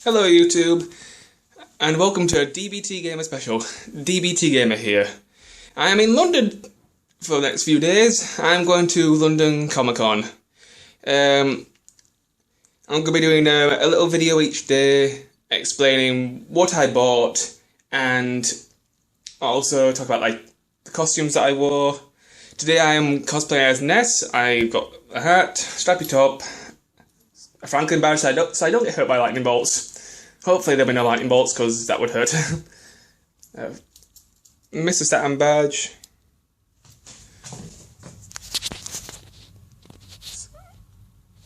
Hello YouTube, and welcome to a DBTGamer special. DBTGamer here. I am in London for the next few days. I'm going to London ConiCon. I'm going to be doing a little video each day explaining what I bought and also talk about like the costumes that I wore. Today I am cosplaying as Ness. I've got a hat, strappy top, a Franklin badge so I don't get hurt by lightning bolts. Hopefully there'll be no lightning bolts because that would hurt. Mr. Statham badge.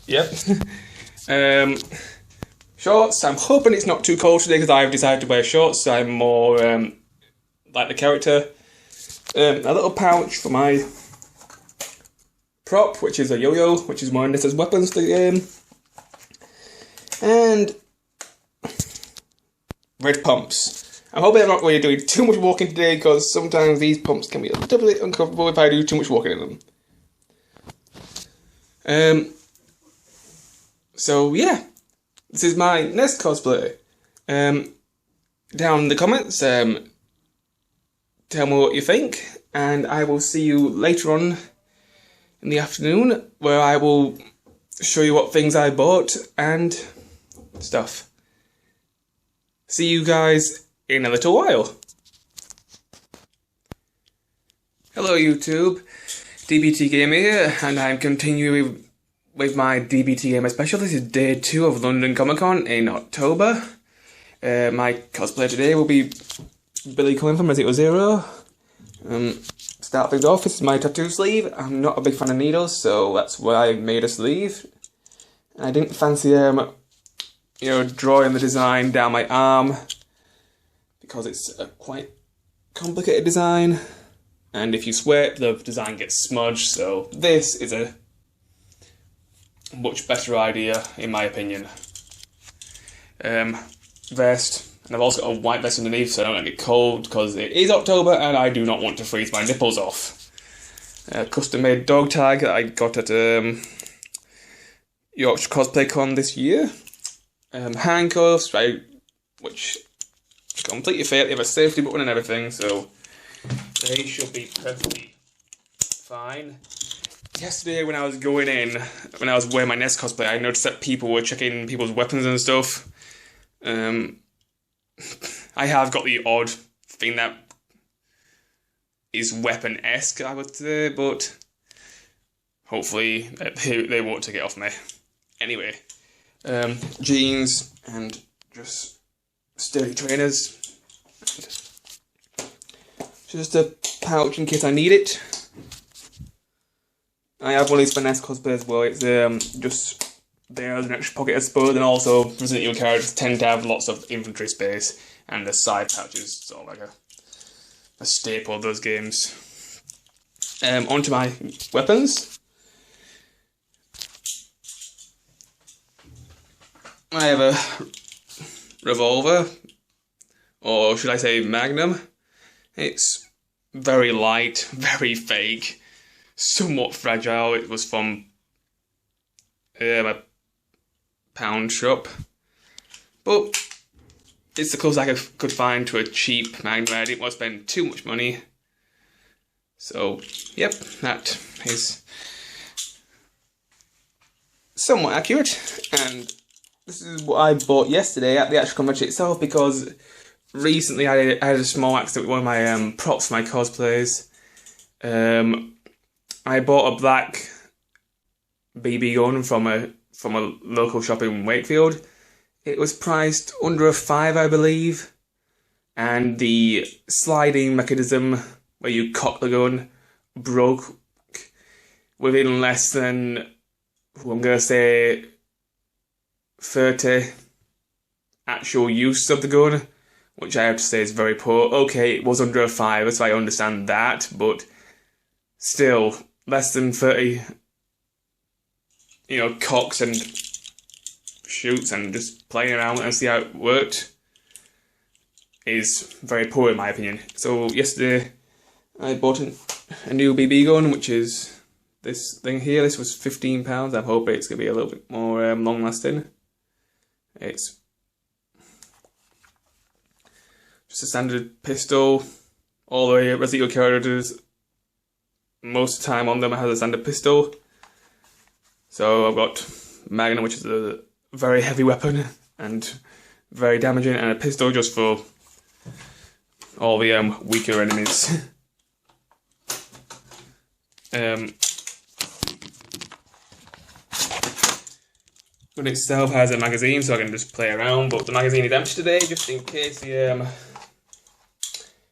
Yep. Shorts. I'm hoping it's not too cold today because I've decided to wear shorts. So I'm more like the character. A little pouch for my prop, which is a yo-yo, which is one of Ness's weapons to the game. And red pumps. I'm hoping I'm not really doing too much walking today because sometimes these pumps can be a little bit uncomfortable if I do too much walking in them. So yeah, this is my Ness cosplay. Down in the comments, tell me what you think, and I will see you later on in the afternoon where I will show you what things I bought and stuff. See you guys in a little while. Hello YouTube, DBTGamer here, and I'm continuing with my DBTGamer special. This is day 2 of London ConiCon in October. My cosplay today will be Billy coming from Resident Evil 0. Start things off, this is my tattoo sleeve. I'm not a big fan of needles, so that's why I made a sleeve. I didn't fancy drawing the design down my arm because it's a quite complicated design, and if you sweat the design gets smudged, so this is a much better idea in my opinion. Vest, and I've also got a white vest underneath so I don't get cold because it is October and I do not want to freeze my nipples off. Custom made dog tag that I got at Yorkshire Cosplay Con this year. Handcuffs, which completely fit. They have a safety button and everything, so they should be perfectly fine. Yesterday when I was going in, when I was wearing my Ness cosplay, I noticed that people were checking people's weapons and stuff. I have got the odd thing that is weapon-esque, I would say, but hopefully they won't take it off me. Anyway. Jeans and just sturdy trainers. Just a pouch in case I need it. I have one of these for Ness cosplay as well. It's just there as an extra pocket, I suppose, and also Resident Evil characters tend to have lots of inventory space, and the side pouch is sort of like a staple of those games. Onto my weapons. I have a revolver, or should I say magnum. It's very light, very fake, somewhat fragile. It was from a pound shop, but it's the closest I could find to a cheap magnum. I didn't want to spend too much money. So, yep, that is somewhat accurate, and this is what I bought yesterday at the actual convention itself because recently I had a small accident with one of my props for my cosplays. I bought a black BB gun from a local shop in Wakefield. It was priced under a £5, I believe, and the sliding mechanism where you cock the gun broke within less than, I'm going to say, 30 actual use of the gun, which I have to say is very poor. Okay, it was under a £5, so I understand that, but still, less than 30, cocks and shoots and just playing around and see how it worked is very poor in my opinion. So yesterday I bought a new BB gun, which is this thing here. This was £15. I'm hoping it's going to be a little bit more long lasting. It's just a standard pistol. All the Resident Evil characters, most of the time on them has a standard pistol. So I've got Magnum, which is a very heavy weapon and very damaging, and a pistol just for all the weaker enemies. Gun itself has a magazine, so I can just play around, but the magazine is empty today, just in case the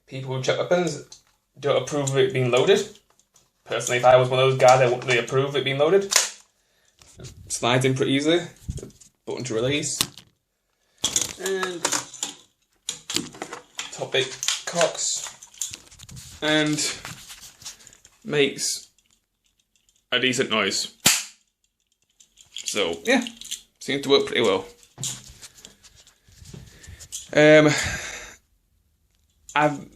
people who check weapons don't approve of it being loaded. Personally, if I was one of those guys, I wouldn't really approve of it being loaded. Slides in pretty easily. Button to release. And topic cocks. And makes a decent noise. So, yeah. Seems to work pretty well. I'm going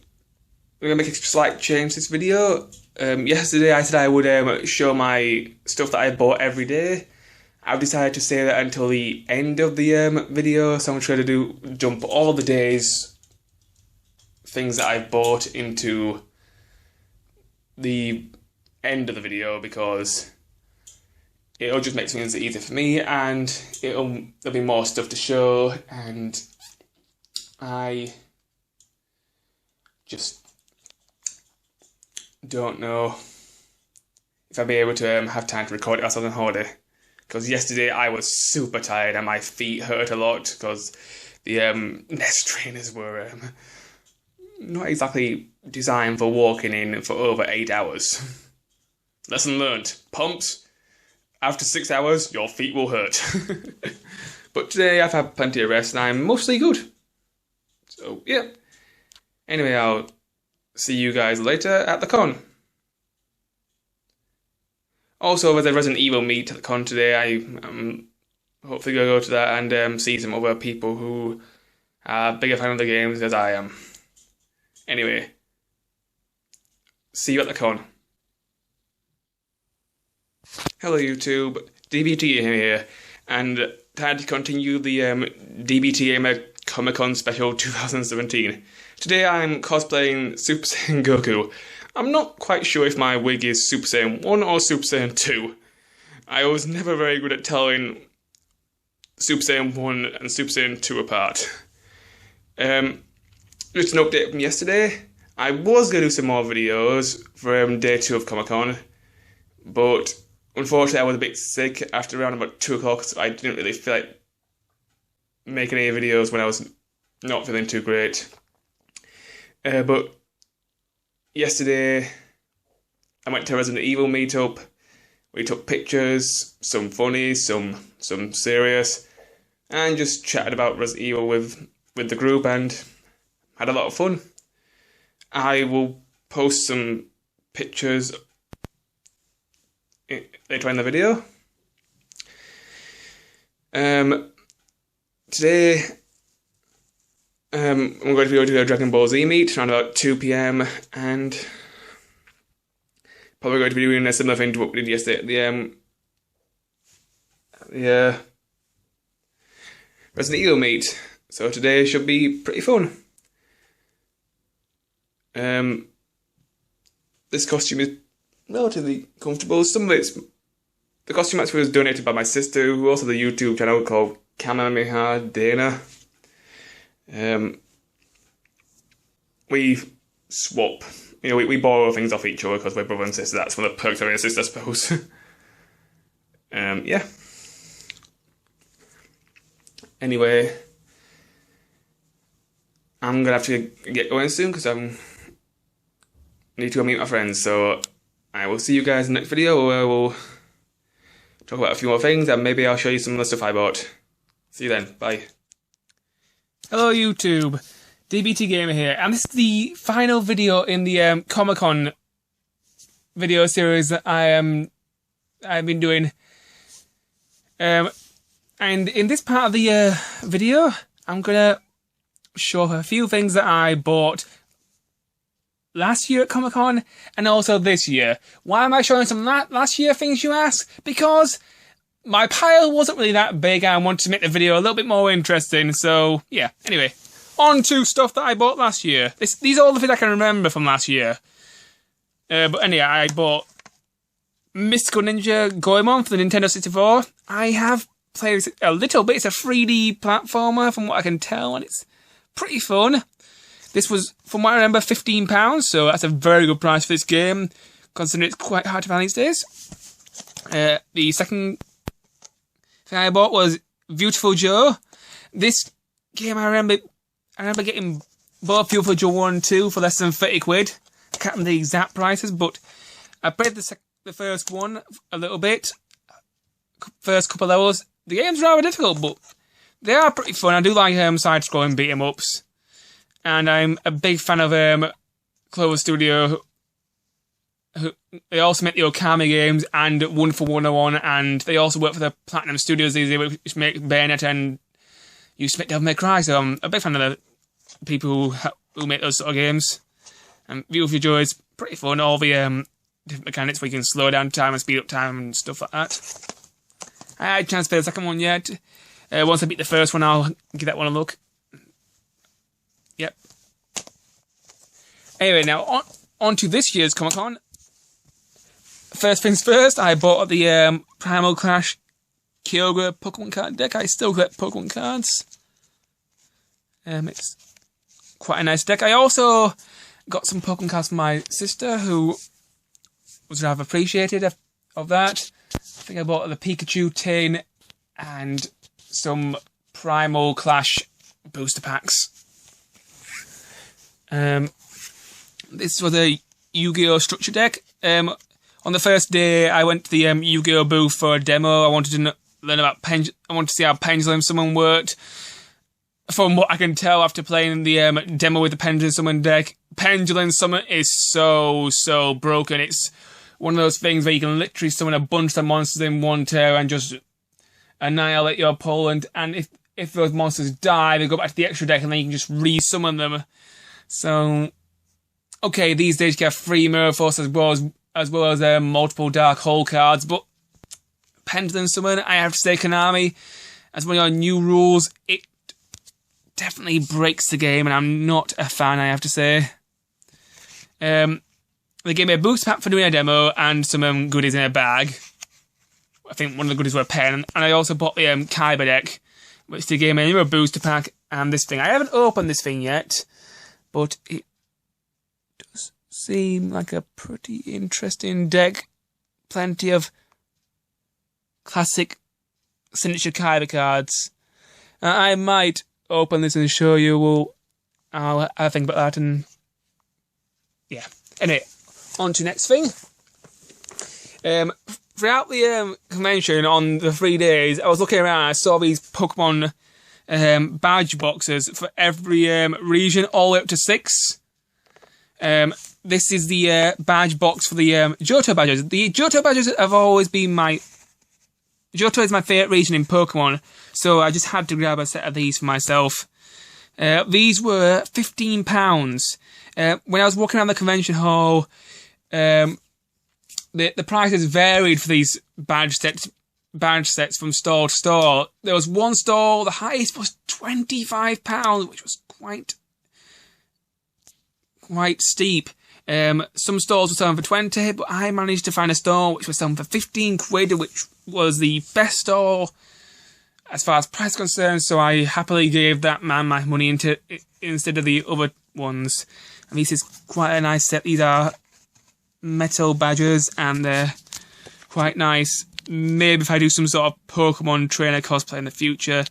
to make a slight change to this video. Yesterday I said I would show my stuff that I bought every day. I've decided to save that until the end of the video, so I'm trying to dump all the days things that I've bought into the end of the video, because it'll just make things easier for me, and there'll be more stuff to show, and I just don't know if I'll be able to have time to record it whilst I was on holiday. Because yesterday I was super tired and my feet hurt a lot because the Nest trainers were not exactly designed for walking in for over 8 hours. Lesson learned. Pumps, after 6 hours, your feet will hurt. But today I've had plenty of rest and I'm mostly good. So, yeah. Anyway, I'll see you guys later at the con. Also, there's a Resident Evil meet at the con today. I'm hopefully going to go to that and see some other people who are bigger fan of the games as I am. Anyway, see you at the con. Hello YouTube, DBTGamer here, and time to continue the DBTGamer ConiCon Special 2017. Today I'm cosplaying Super Saiyan Goku. I'm not quite sure if my wig is Super Saiyan 1 or Super Saiyan 2. I was never very good at telling Super Saiyan 1 and Super Saiyan 2 apart. Just an update from yesterday. I was going to do some more videos for day 2 of Comic-Con, but unfortunately I was a bit sick after around about 2 o'clock, so I didn't really feel like making any videos when I was not feeling too great. But yesterday I went to a Resident Evil meetup. We took pictures, some funny, some serious, and just chatted about Resident Evil with the group and had a lot of fun. I will post some pictures later in the video. Today I'm going to go to a Dragon Ball Z meet around about 2 PM and probably going to be doing a similar thing to what we did yesterday at the Resident Evil meet. So today should be pretty fun. This costume is relatively comfortable. Some of the costume actually was donated by my sister, who also has a YouTube channel called Kamehameha Dana. We swap, we borrow things off each other because we're brother and sister. That's one of the perks of being a sister, I suppose. Yeah. Anyway, I'm gonna have to get going soon because I need to go meet my friends. So I will see you guys in the next video where we'll talk about a few more things and maybe I'll show you some of the stuff I bought. See you then. Bye. Hello YouTube, DBTGamer here, and this is the final video in the Comic-Con video series that I've been doing. And in this part of the video, I'm gonna show a few things that I bought last year at Comic-Con and also this year. Why am I showing some last year things, you ask? Because my pile wasn't really that big and I wanted to make the video a little bit more interesting, so yeah. Anyway, on to stuff that I bought last year. These are all the things I can remember from last year. But anyway, I bought Mystical Ninja Goemon for the Nintendo 64. I have played it a little bit. It's a 3D platformer from what I can tell, and it's pretty fun. This was, from what I remember, £15, so that's a very good price for this game, considering it's quite hard to find these days. The second thing I bought was Beautiful Joe. This game, I remember getting both Beautiful Joe 1 and 2 for less than 30 quid. I can't remember the exact prices, but I played the first one a little bit. First couple of levels. The game's rather difficult, but they are pretty fun. I do like side-scrolling beat-em-ups. And I'm a big fan of Clover Studio. They also make the Okami games and Wonderful 101, and they also work for the Platinum Studios these days, which make Bayonetta and used to make Devil May Cry. So I'm a big fan of the people who make those sort of games. And Beautiful Joe is pretty fun. All the different mechanics where you can slow down time and speed up time and stuff like that. I haven't chance to play the second one yet. Once I beat the first one, I'll give that one a look. Yep. Anyway, now on to this year's ConiCon. First things first, I bought the Primal Clash Kyogre Pokemon card deck. I still collect Pokemon cards. It's quite a nice deck. I also got some Pokemon cards from my sister, who was rather appreciative of that. I think I bought the Pikachu tin and some Primal Clash booster packs. This was a Yu-Gi-Oh! Structure deck. On the first day, I went to the Yu-Gi-Oh! Booth for a demo. I wanted to learn about I wanted to see how Pendulum Summon worked. From what I can tell after playing the demo with the Pendulum Summon deck, Pendulum Summon is so broken. It's one of those things where you can literally summon a bunch of monsters in one turn and just annihilate your opponent. And if those monsters die, they go back to the extra deck and then you can just re-summon them. So, okay, these days you can have 3 Mirror Force as well as multiple Dark Hole cards, but Pendulum Summon, I have to say, Konami, as one of your new rules, it definitely breaks the game, and I'm not a fan, I have to say. They gave me a booster pack for doing a demo and some goodies in a bag. I think one of the goodies were a pen, and I also bought the Kaiba deck, which they gave me a booster pack and this thing. I haven't opened this thing yet, but it does seem like a pretty interesting deck. Plenty of classic signature Kaiba cards. I might open this and show you. I'll think about that, and yeah. Anyway, on to next thing. Throughout the convention on the 3 days, I was looking around and I saw these Pokemon badge boxes for every region, all the way up to 6. This is the badge box for the Johto badges. The Johto badges have always been Johto is my favourite region in Pokemon, so I just had to grab a set of these for myself. These were £15. When I was walking around the convention hall, the prices varied for these badge sets from store to store. There was one store, the highest was £25, which was quite steep. Some stores were selling for 20, but I managed to find a store which was selling for 15 quid, which was the best store as far as price is concerned, so I happily gave that man my money instead of the other ones. And this is quite a nice set. These are metal badges, and they're quite nice. Maybe if I do some sort of Pokemon trainer cosplay in the future,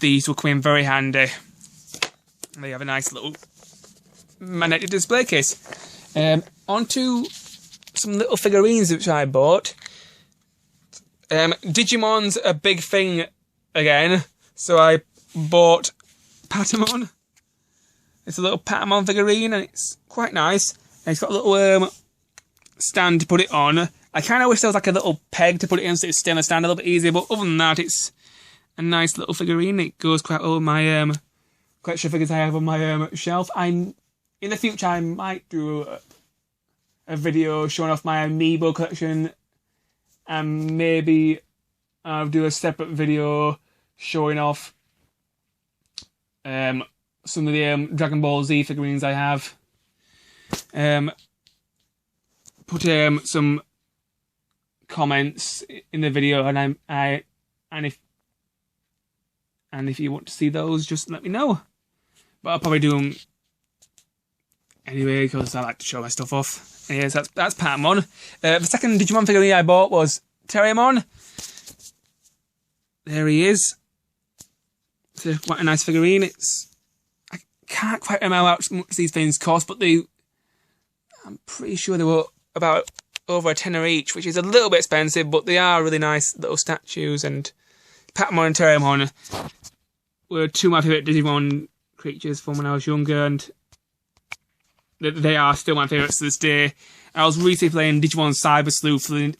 these will come in very handy. They have a nice little magnetic display case. Onto some little figurines which I bought. Digimon's a big thing again, so I bought Patamon. It's a little Patamon figurine, and it's quite nice. And it's got a little stand to put it on. I kind of wish there was like a little peg to put it in so it's still on the stand a little bit easier, but other than that, it's a nice little figurine. It goes quite well with my collection of figures I have on my shelf. In the future, I might do a video showing off my Amiibo collection, and maybe I'll do a separate video showing off some of the Dragon Ball Z figurines I have. Put some comments in the video, and if you want to see those, just let me know. But I'll probably do them anyway because I like to show my stuff off. Anyways, that's Patamon. The second Digimon figurine I bought was Terriermon. There he is. It's quite a nice figurine. I can't quite remember how much these things cost, but I'm pretty sure they were about over $10 each, which is a little bit expensive, but they are really nice little statues. And Patamon and Terriermon were two of my favourite Digimon creatures from when I was younger, and they are still my favourites to this day. I was recently playing Digimon Cyber Sleuth for the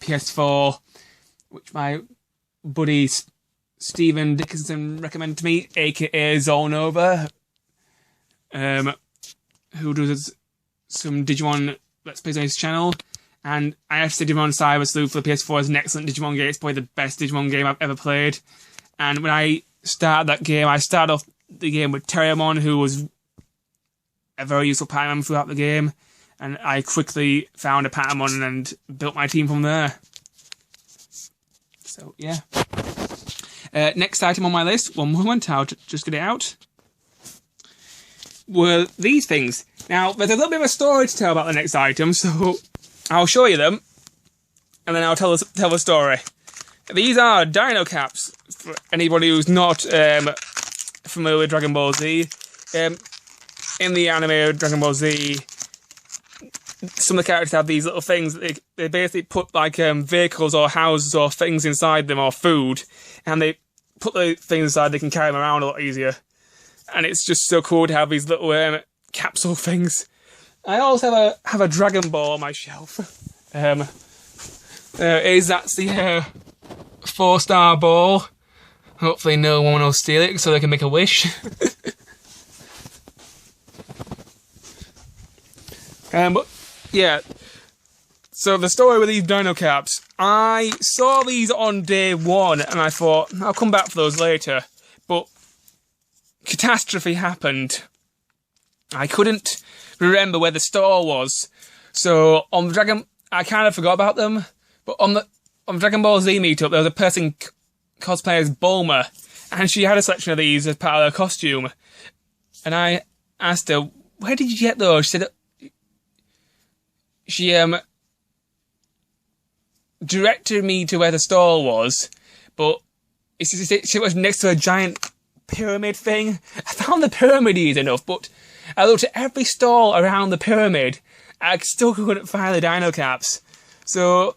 PS4, which my buddy Stephen Dickinson recommended to me, aka Zonova, who does some Digimon Let's Plays on his channel. And I have to say Digimon Cyber Sleuth for the PS4 is an excellent Digimon game. It's probably the best Digimon game I've ever played. And when I started that game, I started off the game with Terriermon, who was a very useful Patamon throughout the game. And I quickly found a Patamon and built my team from there. So, yeah. Next item on my list, one moment, I'll just get it out, were these things. Now, there's a little bit of a story to tell about the next item, so I'll show you them, and then I'll tell the story. These are Dino Caps, for anybody who's not familiar with Dragon Ball Z. In the anime Dragon Ball Z, some of the characters have these little things. They basically put like vehicles or houses or things inside them, or food, and they put the things inside, they can carry them around a lot easier. And it's just so cool to have these little capsule things. I also have a Dragon Ball on my shelf. That's the 4-star ball. Hopefully no one will steal it so they can make a wish. But yeah, so the story with these Dino Caps, I saw these on day one and I thought, I'll come back for those later. But catastrophe happened. I couldn't remember where the store was. So on the Dragon, I kind of forgot about them. But on the Dragon Ball Z meetup, there was a person cosplaying as Bulma, and she had a selection of these as part of her costume. And I asked her, "Where did you get those?" She said, she directed me to where the store was, but it was next to a giant pyramid thing. I found the pyramid easy enough, but I looked at every stall around the pyramid. I still couldn't find the Dino Caps. So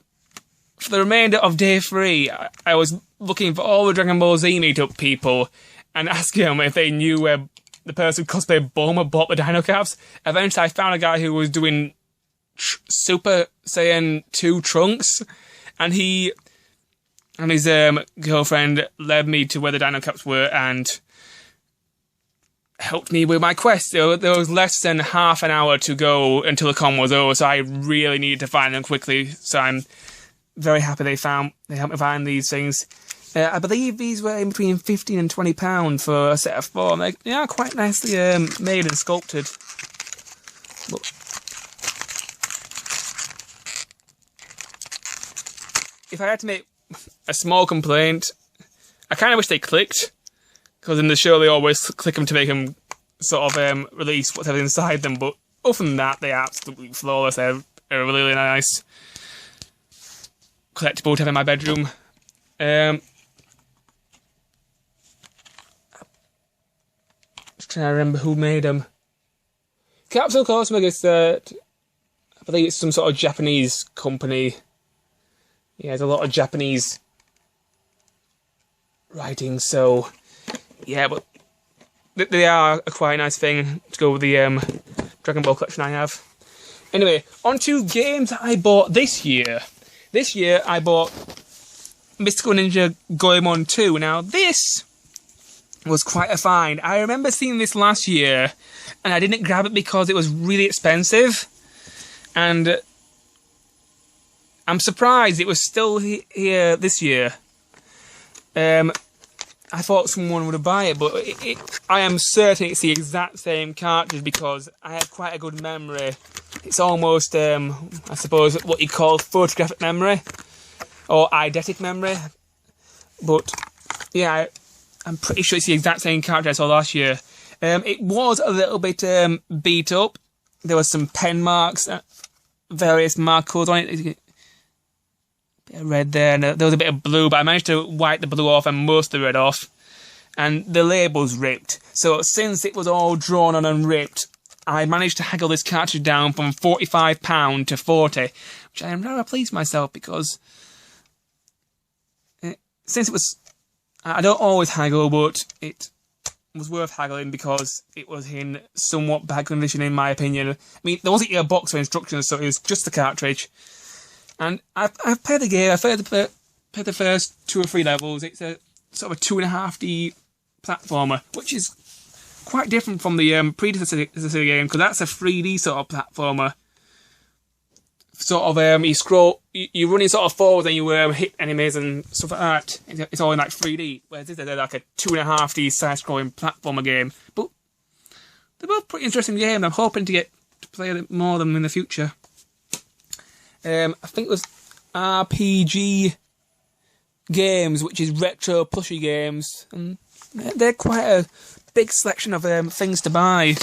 for the remainder of day 3, I was looking for all the Dragon Ball Z meetup people and asking them if they knew where the person who cosplayed Bulma bought the Dino Caps. Eventually I found a guy who was doing Super Saiyan 2 Trunks, and he and his girlfriend led me to where the Dino Caps were and helped me with my quest. There was less than half an hour to go until the con was over, so I really needed to find them quickly. So I'm very happy they helped me find these things. I believe these were in between £15 and £20 for a set of 4. They are quite nicely made and sculpted. But if I had to make a small complaint, I kind of wish they clicked, because in the show they always click them to make them sort of release whatever's inside them, but other than that, they're absolutely flawless. They're a really, really nice collectible to have in my bedroom. Just trying to remember who made them. Capsule Cosmic is, I believe it's some sort of Japanese company. Yeah, there's a lot of Japanese writing, so yeah, but they are a quite nice thing to go with the Dragon Ball collection I have. Anyway, on to games that I bought this year. This year I bought Mystical Ninja Goemon 2. Now this was quite a find. I remember seeing this last year and I didn't grab it because it was really expensive, and I'm surprised it was still here this year. I thought someone would buy it, but I am certain it's the exact same cartridge because I have quite a good memory. It's almost, I suppose, what you call photographic memory or eidetic memory. But yeah, I'm pretty sure it's the exact same cartridge I saw last year. It was a little bit beat up. There was some pen marks, various markers on it. Bit of red there, and there was a bit of blue, but I managed to wipe the blue off and most of the red off. And the label's ripped. So since it was all drawn on and ripped, I managed to haggle this cartridge down from £45 to £40, which I am rather pleased myself because since it was, I don't always haggle, but it was worth haggling because it was in somewhat bad condition in my opinion. I mean, there wasn't a box of instructions, so it was just the cartridge. And I've played the game. I've played the first 2 or 3 levels. It's a sort of a 2.5D platformer, which is quite different from the predecessor game because that's a 3D sort of platformer. Sort of you scroll, you running sort of forward and you hit enemies and stuff like that. It's all in like 3D, whereas this is like a 2.5D side-scrolling platformer game. But they're both pretty interesting games. I'm hoping to get to play more of them in the future. I think it was RPG games, which is retro plushy games, and they're quite a big selection of things to buy.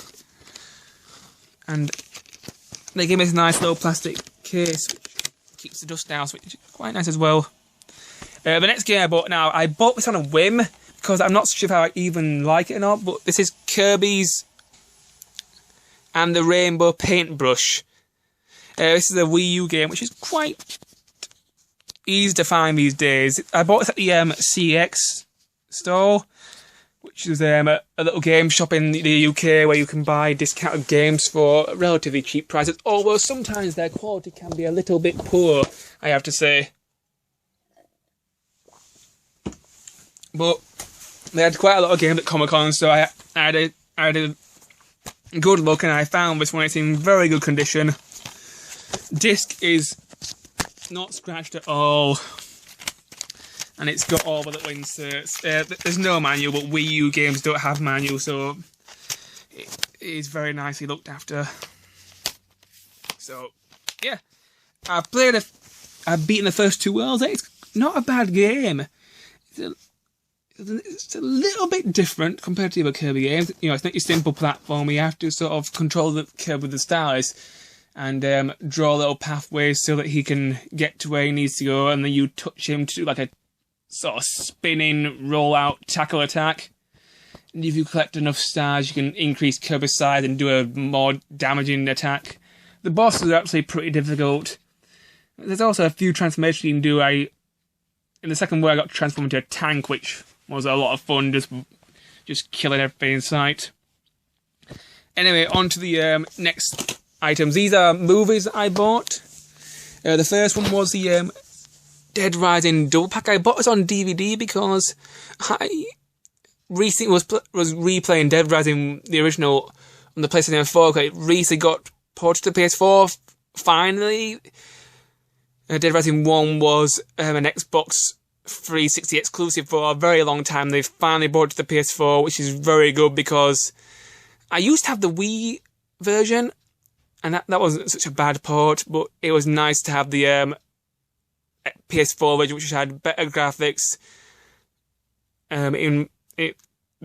And they give me this nice little plastic case which keeps the dust out, which is quite nice as well. The next game I bought this on a whim because I'm not sure if I even like it or not, but this is Kirby's and the Rainbow Paintbrush. This is a Wii U game, which is quite easy to find these days. I bought this at the CX store, which is a little game shop in the UK where you can buy discounted games for relatively cheap prices, although sometimes their quality can be a little bit poor, I have to say. But they had quite a lot of games at ConiCon, so I had a good look and I found this one. It's in very good condition. Disc is not scratched at all, and it's got all the little inserts. There's no manual, but Wii U games don't have manual, so it is very nicely looked after. So yeah, I've beaten the first 2 worlds. It's not a bad game. It's a little bit different compared to the other Kirby games. You know, it's not your simple platform. You have to sort of control the Kirby with the stylus and draw little pathways so that he can get to where he needs to go, and then you touch him to do like a sort of spinning roll-out tackle attack. And if you collect enough stars, you can increase Kirby's size and do a more damaging attack. The bosses are actually pretty difficult. There's also a few transformations you can do. In the second world, I got transformed into a tank, which was a lot of fun, just killing everything in sight. Anyway, on to the next items. These are movies that I bought. The first one was the Dead Rising double pack. I bought this on DVD because I recently was replaying Dead Rising, the original, on the PlayStation 4. It recently got ported to PS4. Finally, Dead Rising 1 was an Xbox 360 exclusive for a very long time. They finally brought it to the PS4, which is very good because I used to have the Wii version, and that wasn't such a bad port, but it was nice to have the PS4 version, which had better graphics. The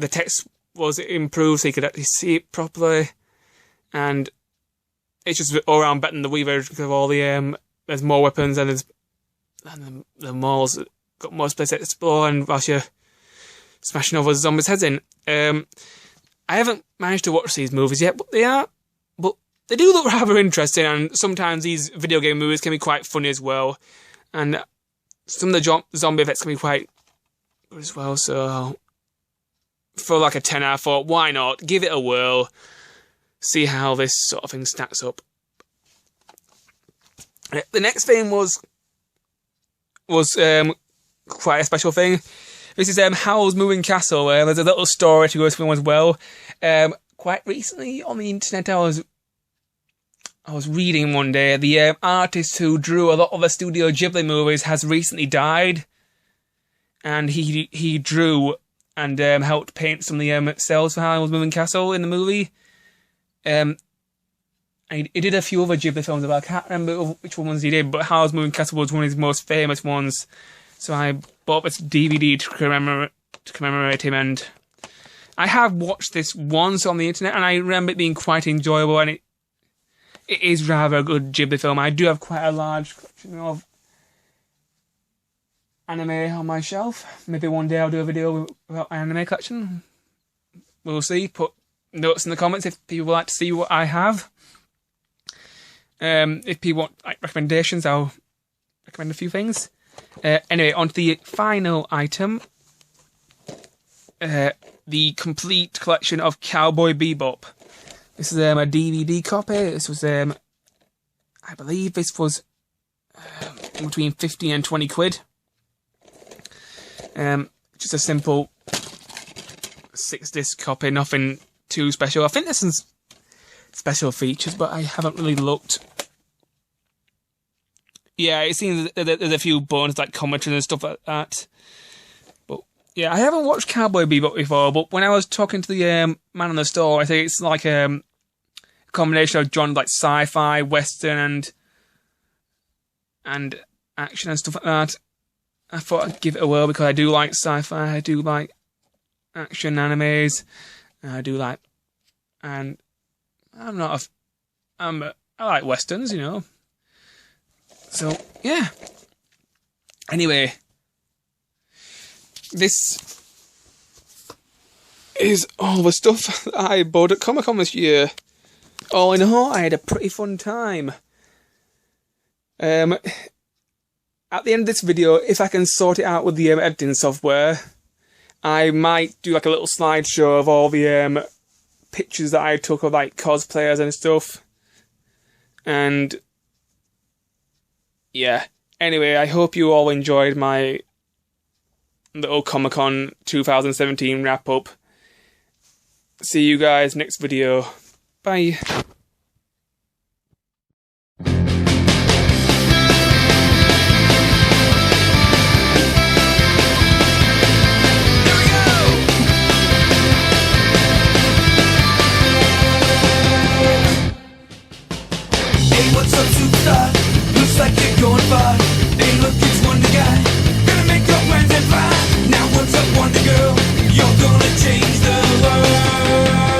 text was improved so you could actually see it properly, and it's just all around better than the Wii version because of all the there's more weapons and the malls got more space to explore, and whilst you're smashing over zombies' heads in. I haven't managed to watch these movies yet, but they do look rather interesting, and sometimes these video game movies can be quite funny as well, and some of the zombie effects can be quite good as well, so for like a 10 I thought, why not? Give it a whirl, see how this sort of thing stacks up. The next thing was quite a special thing. This is Howl's Moving Castle. There's a little story to go through as well. Quite recently on the internet, I was reading one day, the artist who drew a lot of the Studio Ghibli movies has recently died, and he drew and helped paint some of the cells for Howl's Moving Castle in the movie. He did a few other Ghibli films, but I can't remember which ones he did, but Howl's Moving Castle was one of his most famous ones. So I bought this DVD to commemorate him, and I have watched this once on the internet, and I remember it being quite enjoyable, and it is rather a good Ghibli film. I do have quite a large collection of anime on my shelf. Maybe one day I'll do a video about my anime collection. We'll see. Put notes in the comments if people would like to see what I have. If people want recommendations, I'll recommend a few things. Anyway, on to the final item. The complete collection of Cowboy Bebop. This is a DVD copy. This was, I believe this was between 15 and 20 quid. Just a simple 6-disc copy, nothing too special. I think there's some special features, but I haven't really looked. Yeah, it seems there's a few bonus like commentary and stuff like that. But yeah, I haven't watched Cowboy Bebop before, but when I was talking to the man in the store, I think it's like a combination of genre like sci-fi, western, and action and stuff like that. I thought I'd give it a whirl because I do like sci-fi, I do like action animes, and I do like, and I like westerns, you know. So yeah. Anyway, this is all the stuff that I bought at ConiCon this year. All in all, I had a pretty fun time. At the end of this video, if I can sort it out with the editing software, I might do like a little slideshow of all the pictures that I took of like cosplayers and stuff. And yeah. Anyway, I hope you all enjoyed my little ConiCon 2017 wrap up. See you guys next video. Bye. What's up, superstar? Looks like you're going far. Hey, look, it's Wonder Guy. Gonna make your plans and fly. Now what's up, Wonder Girl? You're gonna change the world.